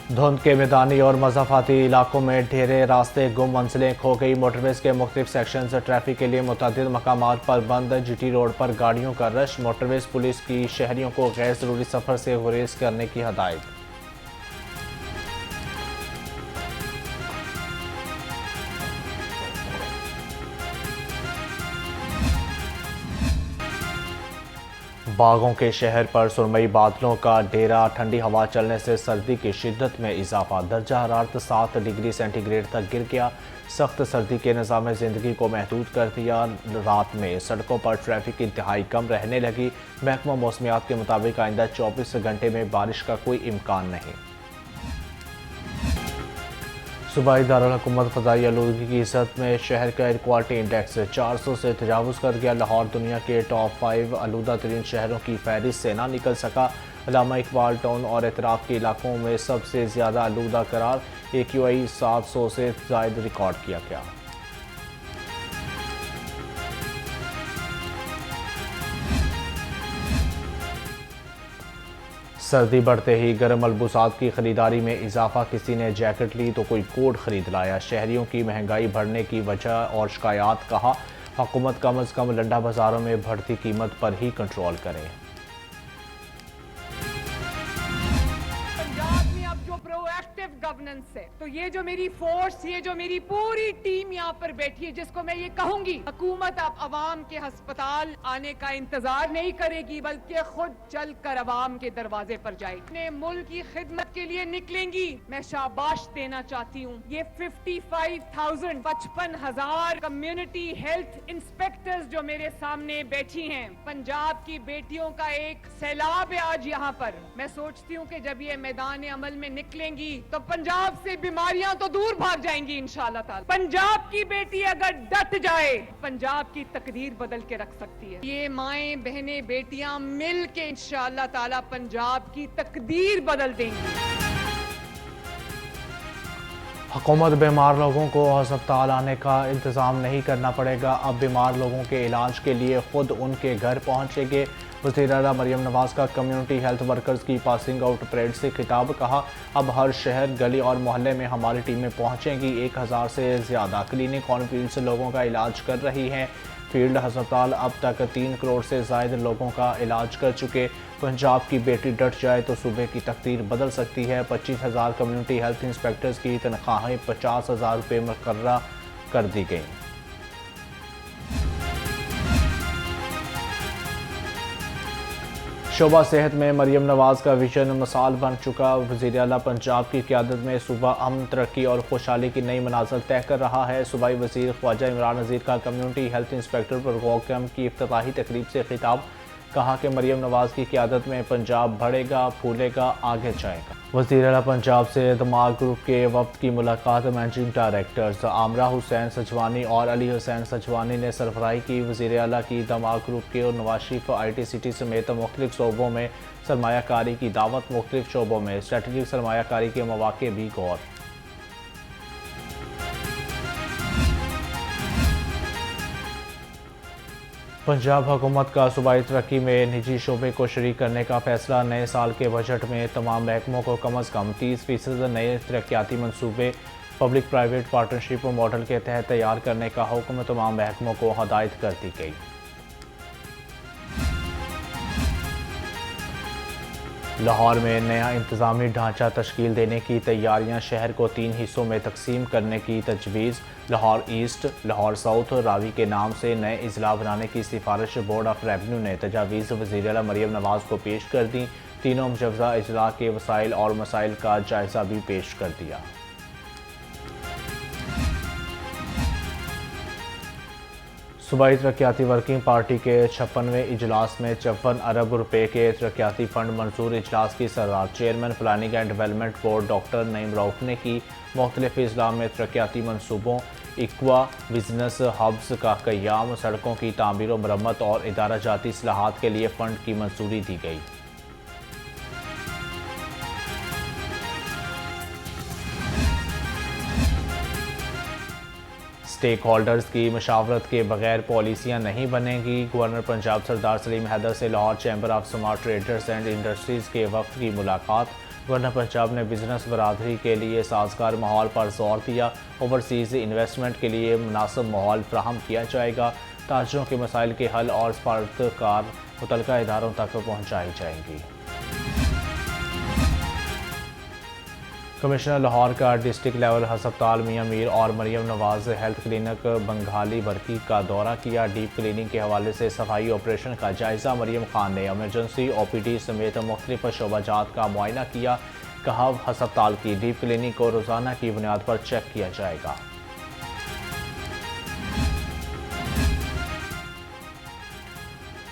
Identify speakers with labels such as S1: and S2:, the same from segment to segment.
S1: धुंध के मैदानी और मज़ाफ़ाती इलाकों में ढेरे रास्ते गुम, मंजिलें खो गई। मोटरवेज़ के मुख्तलिफ सेक्शन से ट्रैफिक के लिए मुतअद्दिद मकामात पर बंद। जीटी रोड पर गाड़ियों का रश। मोटरवेज़ पुलिस की शहरियों को गैर ज़रूरी सफ़र से गुरेज करने की हदायत। बागों के शहर पर सुरमई बादलों का डेरा। ठंडी हवा चलने से सर्दी की शिद्दत में इजाफा। दर्जा हरारत 7 डिग्री सेंटीग्रेड तक गिर गया। सख्त सर्दी के निज़ाम ज़िंदगी को महदूद कर दिया। रात में सड़कों पर ट्रैफिक इंतहाई कम रहने लगी। महकमा मौसमियात के मुताबिक आइंदा 24 घंटे में बारिश का कोई इम्कान नहीं। सूबाई दारुल-हुकूमत फ़ज़ाई आलूदगी की इज़्ज़त में शहर का एयर क्वालिटी इंडेक्स 400 से तजावुज़ कर गया। लाहौर दुनिया के टॉप 5 आलूदा तरीन शहरों की फहरिस्त से ना निकल सका। अल्लामा इकबाल टाउन और एतराफ़ के इलाकों में सबसे ज़्यादा आलूदा करार। AQI 700 से ज़ायद रिकॉर्ड किया गया। सर्दी बढ़ते ही गर्म मलबूसात की खरीदारी में इजाफा। किसी ने जैकेट ली तो कोई कोट खरीद लाया। शहरियों की महंगाई बढ़ने की वजह और शिकायत। कहा, हुकूमत कम अज़ कम लंडा बाजारों में बढ़ती कीमत पर ही कंट्रोल करे।
S2: प्रोएक्टिव गवर्नेंस है तो ये जो मेरी फोर्स, ये जो मेरी पूरी टीम यहाँ पर बैठी है, जिसको मैं ये कहूंगी, हुकूमत अब अवाम के अस्पताल आने का इंतजार नहीं करेगी, बल्कि खुद चल कर अवाम के दरवाजे पर जाएगी, अपने मुल्क की खिदमत के लिए निकलेंगी। मैं शाबाश देना चाहती हूँ ये 55,000 कम्युनिटी हेल्थ इंस्पेक्टर्स जो मेरे सामने बैठी हैं। पंजाब की बेटियों का एक सैलाब है आज यहाँ पर। मैं सोचती हूँ कि जब ये मैदान अमल में निकलेंगी तो पंजाब से बीमारियां तो दूर भाग जाएंगी इंशाअल्लाह ताला। पंजाब की बेटी अगर डट जाए, पंजाब की तकदीर बदल के रख सकती है। ये माएं, बहनें, बेटियां मिल के इंशाअल्लाह ताला पंजाब की तकदीर बदल देंगी।
S1: हुकूमत बीमार लोगों को अस्पताल आने का इंतज़ाम नहीं करना पड़ेगा। अब बीमार लोगों के इलाज के लिए खुद उनके घर पहुँचेंगे। वज़ीर आला मरियम नवाज़ का कम्युनिटी हेल्थ वर्कर्स की पासिंग आउट परेड से खिताब। कहा, अब हर शहर, गली और मोहल्ले में हमारी टीमें पहुँचेंगी। 1000 से ज़्यादा क्लिनिक ऑन फील्ड से लोगों का इलाज कर रही हैं। फील्ड अस्पताल अब तक 3 करोड़ से ज़ायद लोगों का इलाज कर चुके। पंजाब की बेटी डट जाए तो सूबे की तकदीर बदल सकती है। 25,000 कम्युनिटी हेल्थ इंस्पेक्टर्स की तनख्वाहें 50,000 रुपये मुकर्रर कर दी गई। शोबा सेहत में मरियम नवाज़ का विजन मिसाल बन चुका। वज़ीर आला पंजाब की क़यादत में सूबा अमन, तरक्की और खुशहाली की नई मनाज़िल तय कर रहा है। सूबाई वज़ीर ख्वाजा इमरान नज़ीर का कम्युनिटी हेल्थ इंस्पेक्टर प्रोग्राम की इफ्तिताही तकरीब से खिताब। कहा कि मरियम नवाज़ की क़यादत में पंजाब बढ़ेगा, फूलेगा, आगे जाएगा। वज़ीर आला पंजाब से दमाग ग्रुप के वफ़द की मुलाकात। मैनेजिंग डायरेक्टर्स आमरा हुसैन सजवानी और अली हुसैन सजवानी ने सरबराही की। वज़ीर आला की दमाग ग्रुप के और नवाज शरीफ ITCT समेत मुख्तलिफ शोबों में सरमायाकारी की दावत। मुख्तलिफ शोबों में स्ट्रेटजिक सरमायाकारी के मौक़े भी गौर। पंजाब हुकूमत का सूबाई तरक्की में निजी शोबे को शरीक करने का फैसला। नए साल के बजट में तमाम महकमों को कम अज़ कम 30% नए तरक्याती मनसूबे पब्लिक प्राइवेट पार्टनरशिप मॉडल के तहत तैयार करने का हुक्म तमाम महकमों को हदायत कर दी गई। लाहौर में नया इंतज़ामी ढांचा तश्कील देने की तैयारियां। शहर को 3 हिस्सों में तकसीम करने की तजवीज़। लाहौर ईस्ट, लाहौर साउथ रावी के नाम से नए अजला बनाने की सिफारिश बोर्ड ऑफ रेवन्यू ने तजावीज़ वज़ीर आला मरियम नवाज़ को पेश कर दी। तीनों मुजव्वज़ा अजला के वसाइल और मसाइल का जायज़ा भी पेश कर दिया। सूबाई तरक्याती वर्किंग पार्टी के 56वें इजलास में 54 अरब रुपए के तरक्याती फंड मंजूर। इजलास की सदारत chairman planning and development board doctor Naeem Rauf ने की। मुख्तलिफ अजला में तरक्याती मनसूबों, इक्वा बिजनेस हब्स का क़याम, सड़कों की तामीर व मरम्मत और इदारा जाती इस्लाहात के लिए फ़ंड की मंजूरी दी गई। स्टेक होल्डर्स की मशावरत के बगैर पॉलिसियाँ नहीं बनेंगी। गवर्नर पंजाब सरदार सलीम हैदर से Lahore chamber of smart traders and industries के वफ़द की मुलाकात। गवर्नर पंजाब ने बिजनेस बरादरी के लिए साजगार माहौल पर जोर दिया। ओवरसीज़ इन्वेस्टमेंट के लिए मुनासिब माहौल फ्राहम किया जाएगा। ताजरों के मसाइल के हल और सफारतकार मुतल्लिका इदारों तक पहुँचाई जाएंगी। कमिश्नर लाहौर का डिस्ट्रिक्ट लेवल हस्पताल मियां मीर और मरियम नवाज हेल्थ क्लिनिक बंगाली बरकी का दौरा किया। डीप क्लीनिंग के हवाले से सफाई ऑपरेशन का जायजा। मरियम खान ने एमरजेंसी OPD समेत मुख्तलिफ शोबाजात का मुआयना किया। कहा हस्पताल की डीप क्लीनिंग को रोज़ाना की बुनियाद पर चेक किया जाएगा।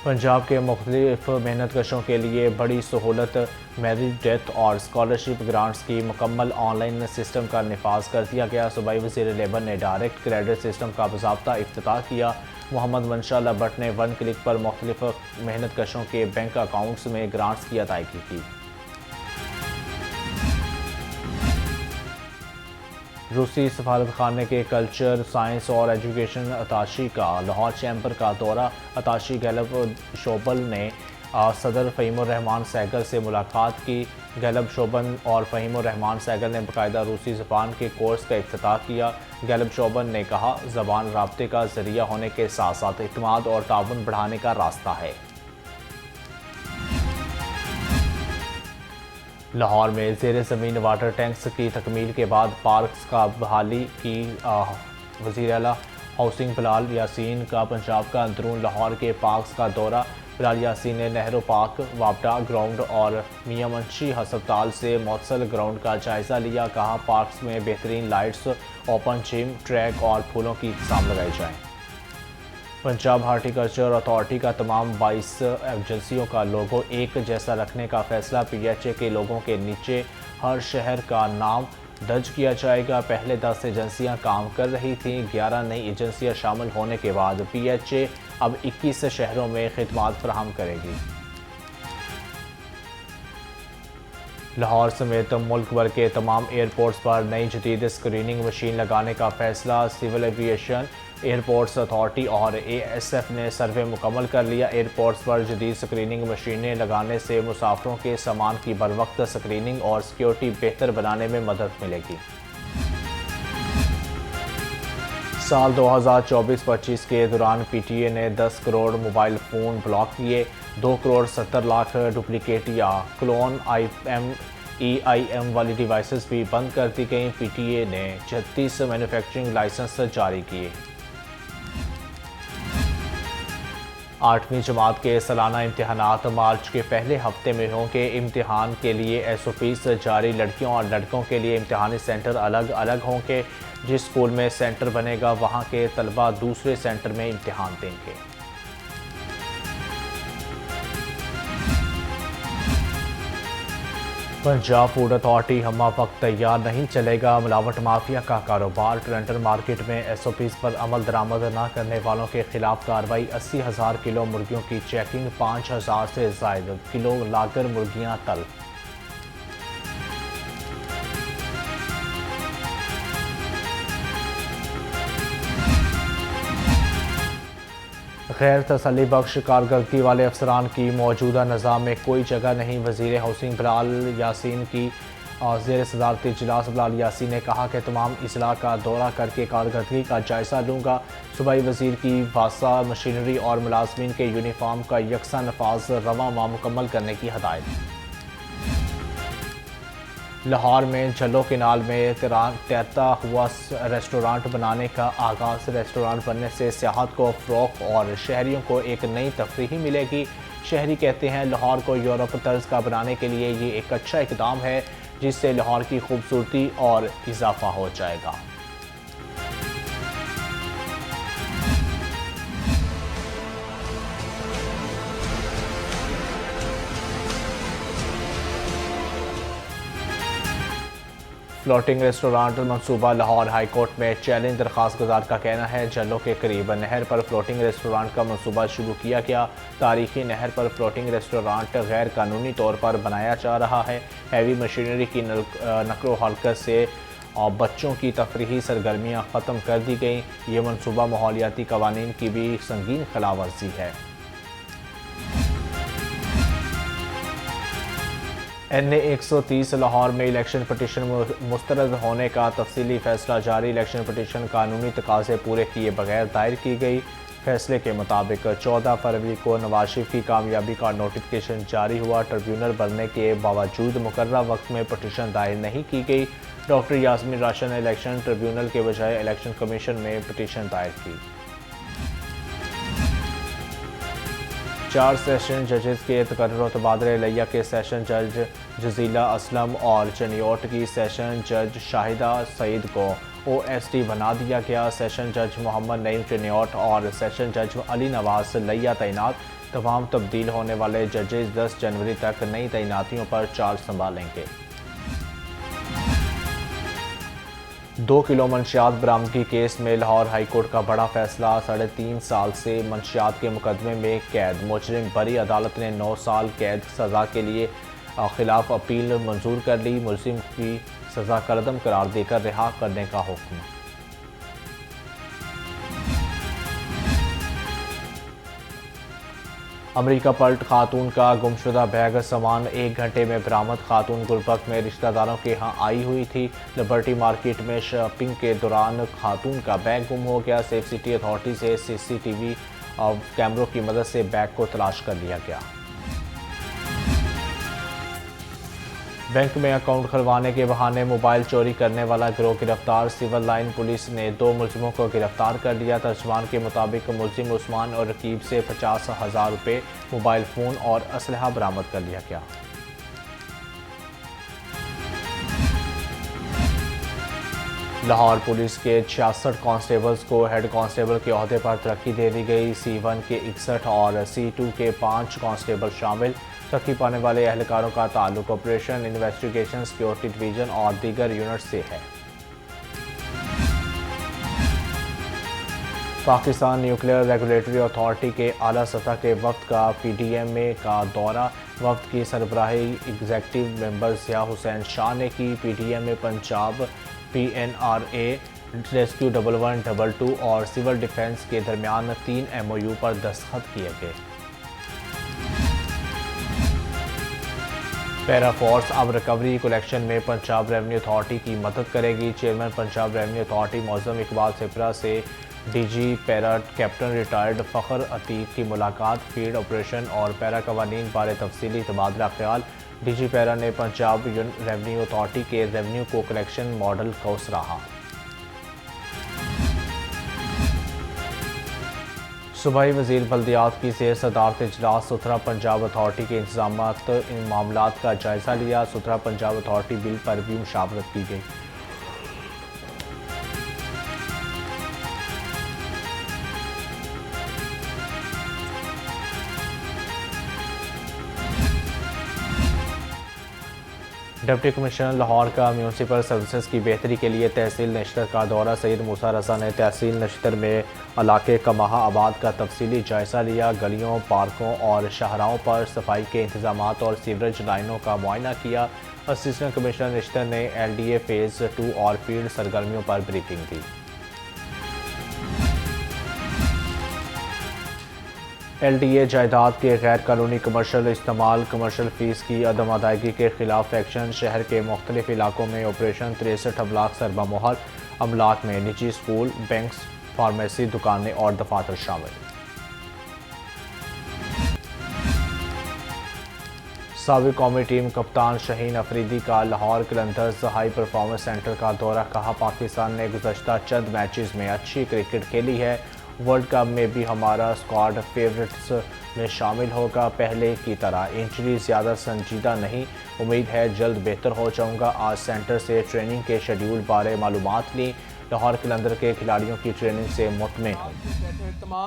S1: पंजाब के मुख्तलिफ मेहनत कशों के लिए बड़ी सहूलत। मेरिट डेथ और स्कॉलरशिप ग्रांट्स की मुकम्मल ऑनलाइन सिस्टम का निफाज कर दिया गया। सूबाई वज़ीर लेबर ने डायरेक्ट क्रेडिट सिस्टम का बाज़ाब्ता इफ्तिताह किया। मोहम्मद मंशाल्लाह भट्ट ने 1 क्लिक पर मुख्तलिफ मेहनत कशों के बैंक अकाउंट्स में ग्रांट्स की अदायगी की। रूसी सफारतखाने के कल्चर, साइंस और एजुकेशन अताशी का लाहौर चैम्बर का दौरा। अताशी गैलब शोबल ने सदर फ़हीमुर रहमान सहगल से मुलाकात की। गैलब शोबन और फ़हीमुर रहमान सहगल ने बाकायदा रूसी ज़बान के कोर्स का इफ्तिताह किया। गैलब शोबन ने कहा ज़बान राब्ते का ज़रिया होने के साथ साथ इत्मीनान और ताउन बढ़ाने का रास्ता है। लाहौर में ज़ेर ज़मीन वाटर टैंक्स की तकमील के बाद पार्क्स का बहाली की। वज़ीर आला हाउसिंग बिलाल यासीन का पंजाब का अंदरून लाहौर के पार्क्स का दौरा। बिलाल यासीन ने नेहरू पार्क, वापडा ग्राउंड और मियां मुंशी हस्पताल से मौसल ग्राउंड का जायज़ा लिया। कहा पार्क्स में बेहतरीन लाइट्स, ओपन जिम, ट्रैक और फूलों की इक़साम लगाई जाएँ। पंजाब हार्टिकल्चर अथॉरिटी का तमाम 22 एजेंसियों का लोगो एक जैसा रखने का फैसला। PHA के लोगों के नीचे हर शहर का नाम दर्ज किया जाएगा। पहले 10 एजेंसियां काम कर रही थीं। 11 नई एजेंसियां शामिल होने के बाद PHA अब 21 शहरों में खिदमात फराहम करेगी। लाहौर समेत मुल्क भर के तमाम एयरपोर्ट्स पर नई जदीद स्क्रीनिंग मशीन लगाने का फैसला। सिविल एविएशन, एयरपोर्ट्स अथॉरिटी और ASF ने सर्वे मुकम्मल कर लिया। एयरपोर्ट्स पर जदीद स्क्रीनिंग मशीनें लगाने से मुसाफिरों के सामान की बरवक्त स्क्रीनिंग और सिक्योरिटी बेहतर बनाने में मदद मिलेगी। साल 2024-25 के दौरान PTA ने 10 करोड़ मोबाइल फ़ोन ब्लॉक किए। 2 करोड़ 70 लाख डुप्लीकेट या क्लोन EIM वाली डिवाइसेस भी बंद कर दी गई। PTA ने 36 मैन्युफैक्चरिंग लाइसेंस जारी किए। 8वीं जमात के सालाना इम्तिहानात मार्च के पहले हफ्ते में होंगे। इम्तिहान के लिए SOPs जारी। लड़कियों और लड़कों के लिए इम्तिहानी सेंटर अलग अलग होंगे। जिस स्कूल में सेंटर बनेगा वहाँ के तलबा दूसरे सेंटर में इम्तिहान देंगे। पंजाब फूड अथॉरिटी हमा वक्त तैयार नहीं चलेगा। मिलावट माफिया का कारोबार। टोरंटो मार्केट में SOPs पर अमल दरामद न करने वालों के खिलाफ कार्रवाई। 80,000 किलो मुर्गियों की चेकिंग। 5,000 से ज़ायद किलो लागर मुर्गियां तल्फ। गैर तसल्ली बख्श कारकर्दगी वाले अफसरान की मौजूदा निज़ाम में कोई जगह नहीं। वज़ीर हाउसिंग बिलाल यासीन की ज़ेर सदारती इजलास। बिलाल यासीन ने कहा कि तमाम अजला का दौरा करके कारकर्दगी का जायज़ा लूँगा। सूबाई वज़ीर की वासा मशीनरी और मुलाजमीन के यूनिफॉर्म का यकसा नफाज रवां माह मुकम्मल करने की हदायत। लाहौर में झल्लो किनाल में तैरता हुआ रेस्टोरेंट बनाने का आगाज़। रेस्टोरेंट बनने से सियाहत को फ़रोग़ और शहरियों को एक नई तफरीह मिलेगी। शहरी कहते हैं लाहौर को यूरोप तर्ज का बनाने के लिए ये एक अच्छा इक़दाम है, जिससे लाहौर की खूबसूरती और इजाफा हो जाएगा। फ्लोटिंग रेस्टोरेंट मंसूबा। लाहौर हाई कोर्ट में चैलेंज। दरख्वास्त गुजार का कहना है झल्लो के करीब नहर पर फ्लोटिंग रेस्टोरेंट का मंसूबा शुरू किया गया। तारीखी नहर पर फ्लोटिंग रेस्टोरेंट गैर कानूनी तौर पर बनाया जा रहा है। हैवी मशीनरी की नकलो हरकत से और बच्चों की तफरीही सरगर्मियाँ ख़त्म कर दी गई। ये मनसूबा माहौलियाती कवानीन की भी संगीन खिलाफवर्जी है। NA 130 लाहौर में इलेक्शन पटिशन मुस्तरद होने का तफसीली फैसला जारी। इलेक्शन पटिशन कानूनी तकाजे पूरे किए बगैर दायर की गई। फैसले के मुताबिक 14 फरवरी को नवाज शरीफ की कामयाबी का नोटिफिकेशन जारी हुआ। ट्रिब्यूनल बनने के बावजूद मुकर्रर वक्त में पटिशन दायर नहीं की गई। डॉक्टर यास्मीन राशा ने इलेक्शन ट्रिब्यूनल के बजाय इलेक्शन कमीशन में पटिशन दायर की। 4 सेशन जजेस के तकर्रुर और तबादले लिया के सेशन जज जजीला असलम और चनियोट की सेशन जज शाहिदा सईद को OSD बना दिया गया। सेशन जज मोहम्मद नईम चनियोट और सेशन जज अली नवाज लिया तैनात। तमाम तब्दील होने वाले जजेस 10 जनवरी तक नई तैनातियों पर चार्ज संभालेंगे। 2 किलो मंशियात बरामदगी केस में लाहौर हाईकोर्ट का बड़ा फैसला। 3.5 साल से मंशियात के मुकदमे में कैद मुजरिम बरी। अदालत ने 9 साल कैद सज़ा के लिए खिलाफ अपील मंजूर कर ली। मुलजिम की सज़ा करदम करार देकर रिहा करने का हुक्म। अमेरिका पलट खातून का गुमशुदा बैग सामान 1 घंटे में बरामद। खातून गुलबर्ग में रिश्तेदारों के यहाँ आई हुई थी। लिबर्टी मार्केट में शॉपिंग के दौरान खातून का बैग गुम हो गया। सेफ सिटी अथॉरिटी से CCTV कैमरों की मदद से बैग को तलाश कर लिया गया। बैंक में अकाउंट खुलवाने के बहाने मोबाइल चोरी करने वाला गिरोह गिरफ्तार। सिविल लाइन पुलिस ने 2 मुलजिमों को गिरफ्तार कर लिया। तर्जुमान के मुताबिक मुलजिम उस्मान और रकीब से 50,000 रुपये, मोबाइल फ़ोन और असलहा बरामद कर लिया गया। लाहौर पुलिस के 66 कांस्टेबल्स को हेड कांस्टेबल के ओहदे पर तरक्की दे दी गई। C1 के 61 और C2 के 5 कांस्टेबल शामिल। तरक्की पाने वाले एहलकारों का ताल्लुक ऑपरेशन, इन्वेस्टिगेशन, सिक्योरिटी डिवीजन और दीगर यूनिट से है। पाकिस्तान न्यूक्लियर रेगुलेटरी अथॉरिटी के आला सतह के वफ्द का PDMA का दौरा। वफ्द की सरबराही एग्जेक्टिव मेंबर ज़िया हुसैन शाह ने की। PDMA पंजाब, PNRA, रेस्क्यू 1122 और सिविल डिफेंस के दरमियान 3 MOU पर दस्तखत किए गए। पैरा फोर्स अब रिकवरी कलेक्शन में पंजाब रेवेन्यू अथॉरिटी की मदद करेगी। Chairman Punjab revenue authority Mauzam Iqbal Sipra से DG para captain retired Fakhar Atiq की मुलाकात। फील्ड ऑपरेशन और पैरा कवानीन बारे तफसीली तबादला ख्याल। DG पैरा ने पंजाब रेवेन्यू अथॉरिटी के रेवेन्यू को कलेक्शन मॉडल को सराहा। सूबाई वज़ीर बल्दियात की ज़ेर सदारत इजलास सुथरा पंजाब अथॉरिटी के इंतजामात इन मामलात का जायज़ा लिया। सुथरा पंजाब अथॉरिटी बिल पर भी मुशावरत की गई। डिप्टी कमिश्नर लाहौर का म्यूनसिपल सर्विसेज की बेहतरी के लिए तहसील नश्तर का दौरा। सैयद मूसा रज़ा ने तहसील नश्तर में इलाके कमाहा आबाद का तफसीली जायज़ा लिया। गलियों, पार्कों और शाहराहों पर सफाई के इंतजामात और सीवरेज लाइनों का मुआयना किया। असिस्टेंट कमिश्नर नश्तर ने LDA फ़ेज़ 2 और फील्ड सरगर्मियों पर ब्रीफिंग दी। LDA जायदाद के गैर कानूनी कमर्शल इस्तेमाल, कमर्शल फ़ीस की अदम अदायगी के खिलाफ एक्शन। शहर के मुख्तलिफ इलाकों में ऑपरेशन। 63 अमलाक सरबा मोहर। अमलाक में निजी स्कूल, बैंक्स, फार्मेसी, दुकानें और दफातर शामिल। साबिक कौमी टीम कप्तान शहीन अफरीदी का Lahore Qalandars high performance centre का दौरा। कहा, पाकिस्तान ने गुज़श्ता चंद मैचेस में अच्छी क्रिकेट खेली है। वर्ल्ड कप में भी हमारा स्क्वाड फेवरेट्स में शामिल होगा। पहले की तरह इंजरी ज़्यादा संजीदा नहीं। उम्मीद है जल्द बेहतर हो जाऊंगा। आज सेंटर से ट्रेनिंग के शेड्यूल बारे मालूमात ली। लाहौर कलंदर के खिलाड़ियों की ट्रेनिंग से मुतमिन हूँ।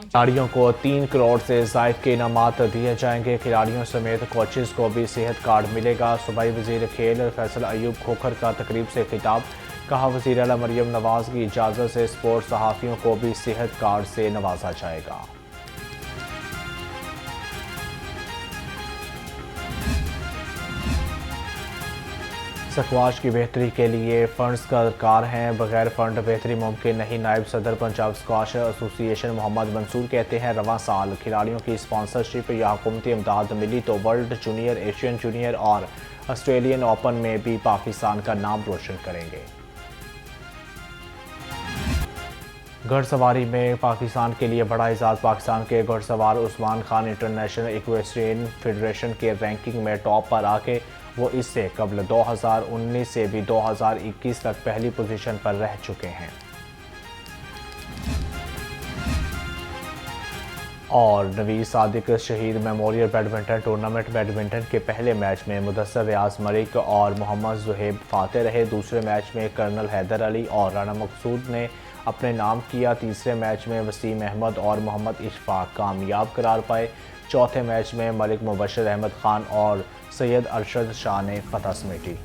S1: खिलाड़ियों को 3 करोड़ से ज़ायद के इनामात दिए जाएंगे। खिलाड़ियों समेत कोचेज़ को भी सेहत कार्ड मिलेगा। सूबाई वज़ीर खेल फैसल अयूब खोखर का तकरीब से खिताब। कहा, वज़ीर आला मरियम नवाज़ की इजाज़त से स्पोर्ट्स सहाफ़ियों को भी सेहत कार्ड से नवाजा जाएगा। स्क्वाश की बेहतरी के लिए फंड्स का दरकार हैं। बगैर फंड बेहतरी मुमकिन नहीं। नायब सदर पंजाब स्क्वाश एसोसिएशन मोहम्मद मंसूर कहते हैं, रवां साल खिलाड़ियों की स्पॉन्सरशिप या हुकूमती इमदाद मिली तो वर्ल्ड जूनियर, एशियन जूनियर और ऑस्ट्रेलियन ओपन में भी पाकिस्तान का नाम रोशन करेंगे। घुड़सवारी में पाकिस्तान के लिए बड़ा एजाज। पाकिस्तान के घुड़सवार Usman Khan international equestrian federation के रैंकिंग में टॉप पर आके वो इससे कबल 2019 से भी 2021 तक पहली पोजीशन पर रह चुके हैं। और नवीद सादिक शहीद मेमोरियल बैडमिंटन टूर्नामेंट बैडमिंटन के पहले मैच में मुदस्सर रियाज मलिक और मोहम्मद जुहैब फाते रहे। दूसरे मैच में कर्नल हैदर अली और राना मकसूद ने अपने नाम किया। तीसरे मैच में वसीम अहमद और मोहम्मद इशफाक कामयाब करार पाए। चौथे मैच में मलिक मुबशर अहमद खान और सैयद अरशद शाह ने फतह समेटी।